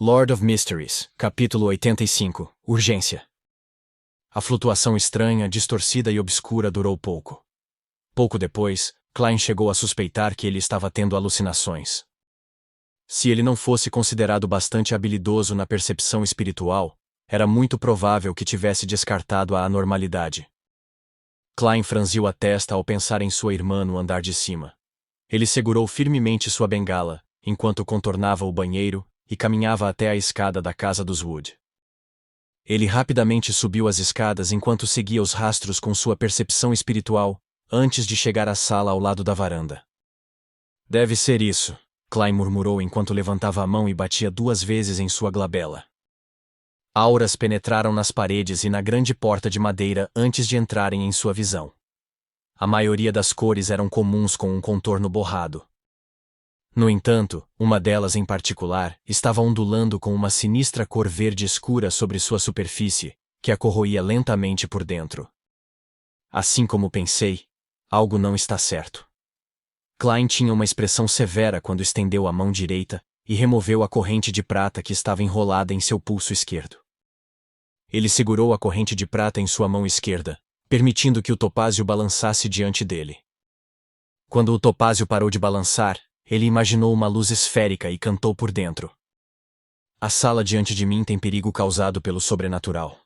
Lord of Mysteries, capítulo 85, Urgência. A flutuação estranha, distorcida e obscura durou pouco. Pouco depois, Klein chegou a suspeitar que ele estava tendo alucinações. Se ele não fosse considerado bastante habilidoso na percepção espiritual, era muito provável que tivesse descartado a anormalidade. Klein franziu a testa ao pensar em sua irmã no andar de cima. Ele segurou firmemente sua bengala, enquanto contornava o banheiro, e caminhava até a escada da casa dos Wood. Ele rapidamente subiu as escadas enquanto seguia os rastros com sua percepção espiritual, antes de chegar à sala ao lado da varanda. Deve ser isso, Klein murmurou enquanto levantava a mão e batia 2 vezes em sua glabela. Auras penetraram nas paredes e na grande porta de madeira antes de entrarem em sua visão. A maioria das cores eram comuns com um contorno borrado. No entanto, uma delas em particular estava ondulando com uma sinistra cor verde escura sobre sua superfície, que a corroía lentamente por dentro. Assim como pensei, algo não está certo. Klein tinha uma expressão severa quando estendeu a mão direita e removeu a corrente de prata que estava enrolada em seu pulso esquerdo. Ele segurou a corrente de prata em sua mão esquerda, permitindo que o topázio balançasse diante dele. Quando o topázio parou de balançar, ele imaginou uma luz esférica e cantou por dentro. A sala diante de mim tem perigo causado pelo sobrenatural.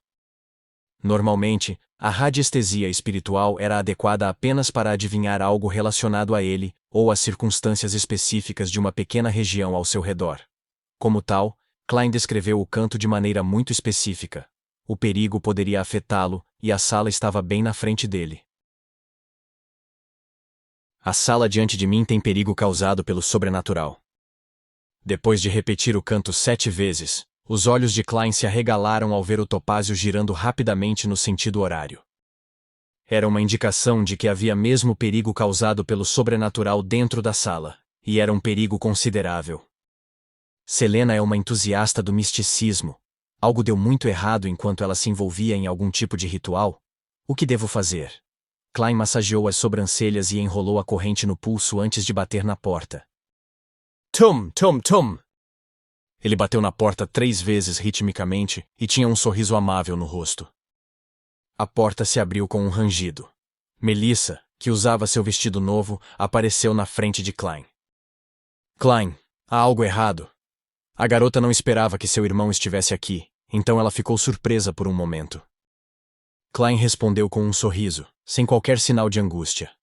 Normalmente, a radiestesia espiritual era adequada apenas para adivinhar algo relacionado a ele ou às circunstâncias específicas de uma pequena região ao seu redor. Como tal, Klein descreveu o canto de maneira muito específica. O perigo poderia afetá-lo, e a sala estava bem na frente dele. A sala diante de mim tem perigo causado pelo sobrenatural. Depois de repetir o canto 7 vezes, os olhos de Klein se arregalaram ao ver o topázio girando rapidamente no sentido horário. Era uma indicação de que havia mesmo perigo causado pelo sobrenatural dentro da sala, e era um perigo considerável. Selena é uma entusiasta do misticismo. Algo deu muito errado enquanto ela se envolvia em algum tipo de ritual. O que devo fazer? Klein massageou as sobrancelhas e enrolou a corrente no pulso antes de bater na porta. Tum, tum, tum! Ele bateu na porta 3 vezes ritmicamente e tinha um sorriso amável no rosto. A porta se abriu com um rangido. Melissa, que usava seu vestido novo, apareceu na frente de Klein. Klein, há algo errado. A garota não esperava que seu irmão estivesse aqui, então ela ficou surpresa por um momento. Klein respondeu com um sorriso, sem qualquer sinal de angústia.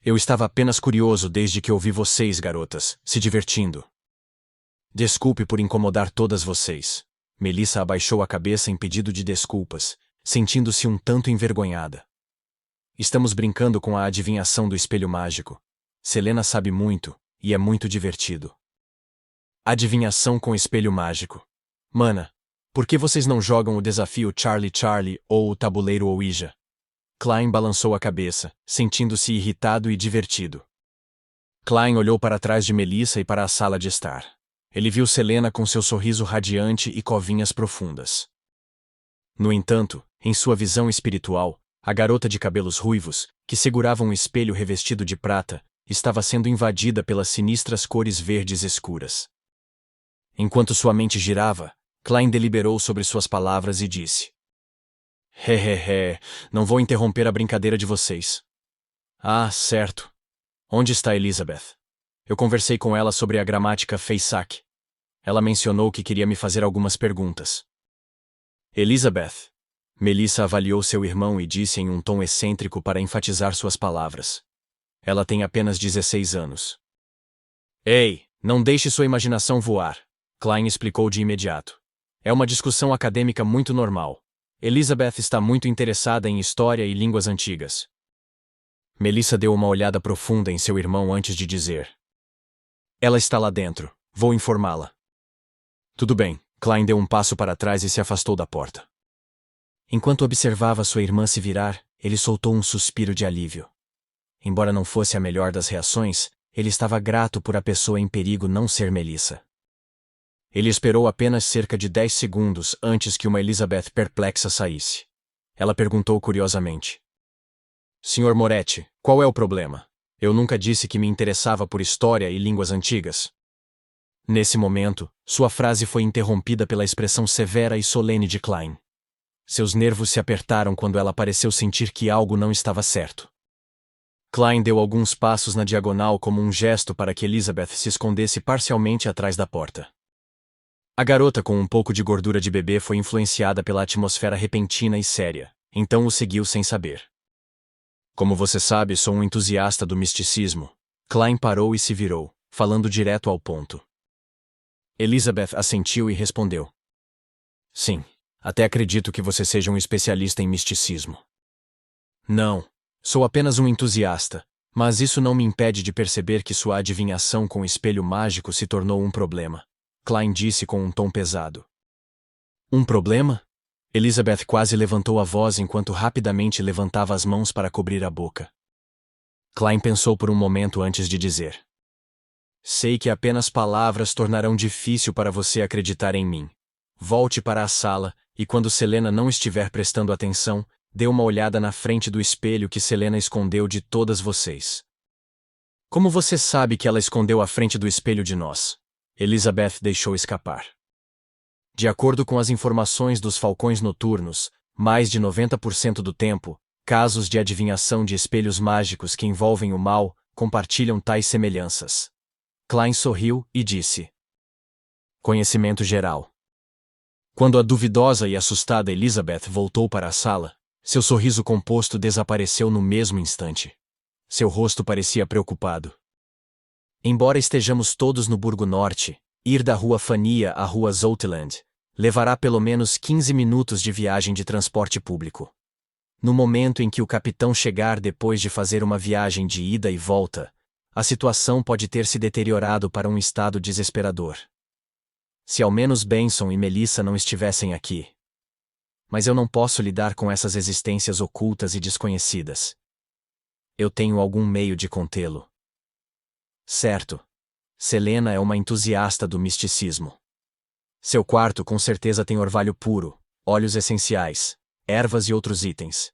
Eu estava apenas curioso desde que ouvi vocês, garotas, se divertindo. Desculpe por incomodar todas vocês. Melissa abaixou a cabeça em pedido de desculpas, sentindo-se um tanto envergonhada. Estamos brincando com a adivinhação do espelho mágico. Selena sabe muito, e é muito divertido. Adivinhação com espelho mágico. Mana, por que vocês não jogam o desafio Charlie Charlie ou o tabuleiro Ouija? Klein balançou a cabeça, sentindo-se irritado e divertido. Klein olhou para trás de Melissa e para a sala de estar. Ele viu Selena com seu sorriso radiante e covinhas profundas. No entanto, em sua visão espiritual, a garota de cabelos ruivos, que segurava um espelho revestido de prata, estava sendo invadida pelas sinistras cores verdes escuras. Enquanto sua mente girava, Klein deliberou sobre suas palavras e disse: não vou interromper a brincadeira de vocês. Ah, certo. Onde está Elizabeth? Eu conversei com ela sobre a gramática Feysak. Ela mencionou que queria me fazer algumas perguntas. Elizabeth. Melissa avaliou seu irmão e disse em um tom excêntrico para enfatizar suas palavras. Ela tem apenas 16 anos. Ei, não deixe sua imaginação voar, Klein explicou de imediato. É uma discussão acadêmica muito normal. Elizabeth está muito interessada em história e línguas antigas. Melissa deu uma olhada profunda em seu irmão antes de dizer: Ela está lá dentro, vou informá-la. Tudo bem, Klein deu um passo para trás e se afastou da porta. Enquanto observava sua irmã se virar, ele soltou um suspiro de alívio. Embora não fosse a melhor das reações, ele estava grato por a pessoa em perigo não ser Melissa. Ele esperou apenas cerca de 10 segundos antes que uma Elizabeth perplexa saísse. Ela perguntou curiosamente: Sr. Moretti, qual é o problema? Eu nunca disse que me interessava por história e línguas antigas. Nesse momento, Sua frase foi interrompida pela expressão severa e solene de Klein. Seus nervos se apertaram quando ela pareceu sentir que algo não estava certo. Klein deu alguns passos na diagonal como um gesto para que Elizabeth se escondesse parcialmente atrás da porta. A garota com um pouco de gordura de bebê foi influenciada pela atmosfera repentina e séria, então o seguiu sem saber. Como você sabe, sou um entusiasta do misticismo. Klein parou e se virou, falando direto ao ponto. Elizabeth assentiu e respondeu. Sim, até acredito que você seja um especialista em misticismo. Não, sou apenas um entusiasta, mas isso não me impede de perceber que sua adivinhação com o espelho mágico se tornou um problema, Klein disse com um tom pesado. Um problema? Elizabeth quase levantou a voz enquanto rapidamente levantava as mãos para cobrir a boca. Klein pensou por um momento antes de dizer. Sei que apenas palavras tornarão difícil para você acreditar em mim. Volte para a sala, e quando Selena não estiver prestando atenção, dê uma olhada na frente do espelho que Selena escondeu de todas vocês. Como você sabe que ela escondeu a frente do espelho de nós? Elizabeth deixou escapar. De acordo com as informações dos Falcões Noturnos, mais de 90% do tempo, casos de adivinhação de espelhos mágicos que envolvem o mal compartilham tais semelhanças. Klein sorriu e disse. Conhecimento geral. Quando a duvidosa e assustada Elizabeth voltou para a sala, seu sorriso composto desapareceu no mesmo instante. Seu rosto parecia preocupado. Embora estejamos todos no Burgo Norte, ir da Rua Fania à Rua Zoutland levará pelo menos 15 minutos de viagem de transporte público. No momento em que o capitão chegar depois de fazer uma viagem de ida e volta, a situação pode ter se deteriorado para um estado desesperador. Se ao menos Benson e Melissa não estivessem aqui. Mas eu não posso lidar com essas existências ocultas e desconhecidas. Eu tenho algum meio de contê-lo. Certo. Selena é uma entusiasta do misticismo. Seu quarto com certeza tem orvalho puro, óleos essenciais, ervas e outros itens.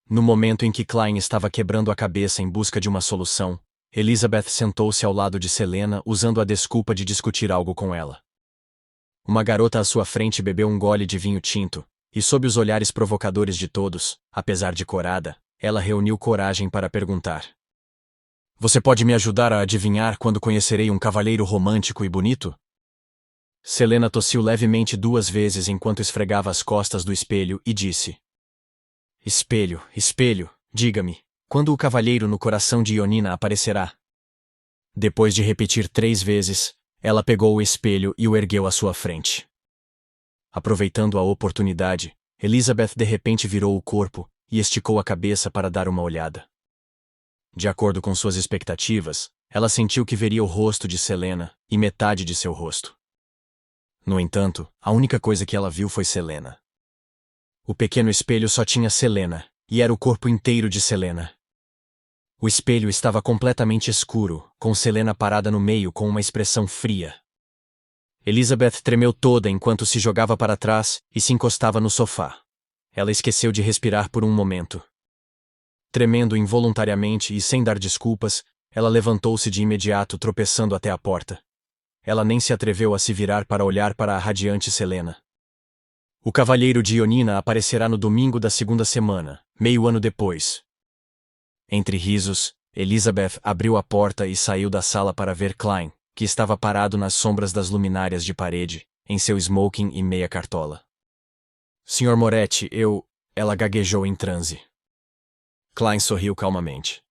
No momento em que Klein estava quebrando a cabeça em busca de uma solução, Elizabeth sentou-se ao lado de Selena usando a desculpa de discutir algo com ela. Uma garota à sua frente bebeu um gole de vinho tinto, e sob os olhares provocadores de todos, apesar de corada, ela reuniu coragem para perguntar. Você pode me ajudar a adivinhar quando conhecerei um cavalheiro romântico e bonito? Selena tossiu levemente 2 vezes enquanto esfregava as costas do espelho e disse. Espelho, espelho, diga-me. Quando o cavalheiro no coração de Ionina aparecerá? Depois de repetir 3 vezes, ela pegou o espelho e o ergueu à sua frente. Aproveitando a oportunidade, Elizabeth de repente virou o corpo e esticou a cabeça para dar uma olhada. De acordo com suas expectativas, ela sentiu que veria o rosto de Selena e metade de seu rosto. No entanto, a única coisa que ela viu foi Selena. O pequeno espelho só tinha Selena, e era o corpo inteiro de Selena. O espelho estava completamente escuro, com Selena parada no meio com uma expressão fria. Elizabeth tremeu toda enquanto se jogava para trás e se encostava no sofá. Ela esqueceu de respirar por um momento. Tremendo involuntariamente e sem dar desculpas, ela levantou-se de imediato, tropeçando até a porta. Ela nem se atreveu a se virar para olhar para a radiante Selena. O cavalheiro de Ionina aparecerá no domingo da 2ª semana, meio ano depois. Entre risos, Elizabeth abriu a porta e saiu da sala para ver Klein, que estava parado nas sombras das luminárias de parede, em seu smoking e meia cartola. Sr. Moretti, Ela gaguejou em transe. Klein sorriu calmamente.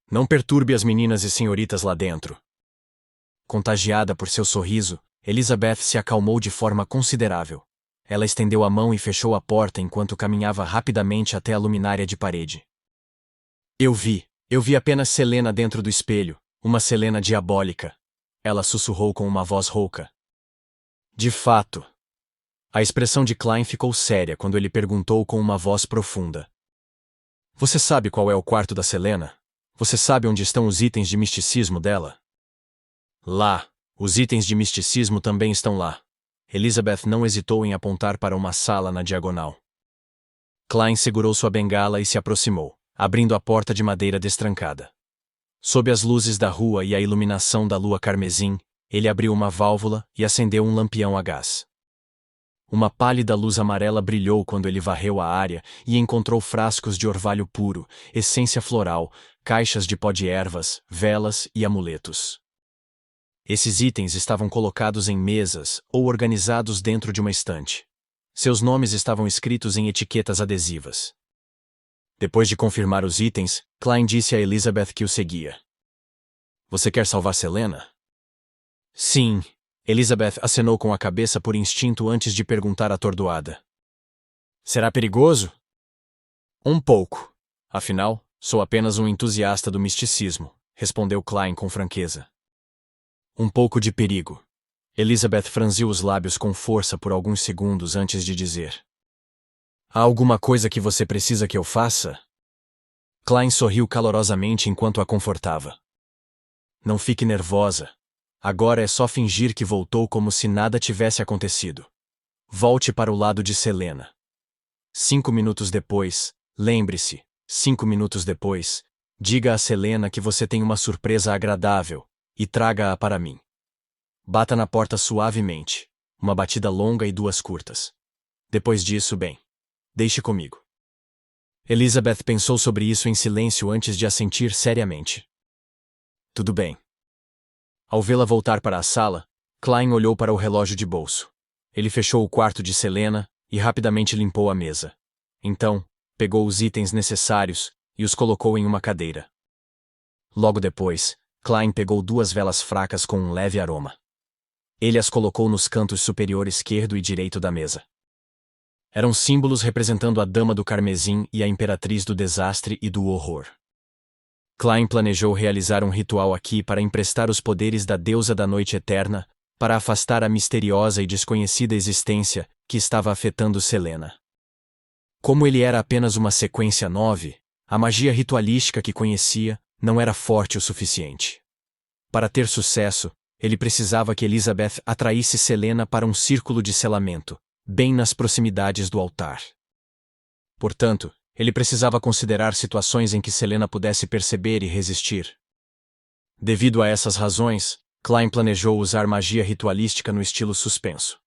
Não perturbe as meninas e senhoritas lá dentro. Contagiada por seu sorriso, Elizabeth se acalmou de forma considerável. Ela estendeu a mão e fechou a porta enquanto caminhava rapidamente até a luminária de parede. Eu vi apenas Selena dentro do espelho, uma Selena diabólica. Ela sussurrou com uma voz rouca. De fato. A expressão de Klein ficou séria quando ele perguntou com uma voz profunda. Você sabe qual é o quarto da Selena? Você sabe onde estão os itens de misticismo dela? Lá. Os itens de misticismo também estão lá. Elizabeth não hesitou em apontar para uma sala na diagonal. Klein segurou sua bengala e se aproximou, abrindo a porta de madeira destrancada. Sob as luzes da rua e a iluminação da lua carmesim, Ele abriu uma válvula e acendeu um lampião a gás. Uma pálida luz amarela brilhou quando ele varreu a área e encontrou frascos de orvalho puro, essência floral, caixas de pó de ervas, velas e amuletos. Esses itens estavam colocados em mesas ou organizados dentro de uma estante. Seus nomes estavam escritos em etiquetas adesivas. Depois de confirmar os itens, Klein disse a Elizabeth que o seguia. Você quer salvar Selena? Sim. Elizabeth acenou com a cabeça por instinto antes de perguntar atordoada. Será perigoso? Um pouco. Afinal, sou apenas um entusiasta do misticismo, respondeu Klein com franqueza. Um pouco de perigo. Elizabeth franziu os lábios com força por alguns segundos antes de dizer. Há alguma coisa que você precisa que eu faça? Klein sorriu calorosamente enquanto a confortava. Não fique nervosa. Agora é só fingir que voltou como se nada tivesse acontecido. Volte para o lado de Selena. 5 minutos depois, lembre-se, 5 minutos depois, diga a Selena que você tem uma surpresa agradável e traga-a para mim. Bata na porta suavemente, uma batida longa e 2 curtas. Depois disso, bem, deixe comigo. Elizabeth pensou sobre isso em silêncio antes de assentir seriamente. Tudo bem. Ao vê-la voltar para a sala, Klein olhou para o relógio de bolso. Ele fechou o quarto de Selena e rapidamente limpou a mesa. Então, pegou os itens necessários e os colocou em uma cadeira. Logo depois, Klein pegou 2 velas fracas com um leve aroma. Ele as colocou nos cantos superior esquerdo e direito da mesa. Eram símbolos representando a Dama do Carmesim e a Imperatriz do Desastre e do Horror. Klein planejou realizar um ritual aqui para emprestar os poderes da deusa da noite eterna, para afastar a misteriosa e desconhecida existência que estava afetando Selena. Como ele era apenas uma sequência 9, a magia ritualística que conhecia não era forte o suficiente. Para ter sucesso, ele precisava que Elizabeth atraísse Selena para um círculo de selamento, bem nas proximidades do altar. Portanto, ele precisava considerar situações em que Selena pudesse perceber e resistir. Devido a essas razões, Klein planejou usar magia ritualística no estilo suspenso.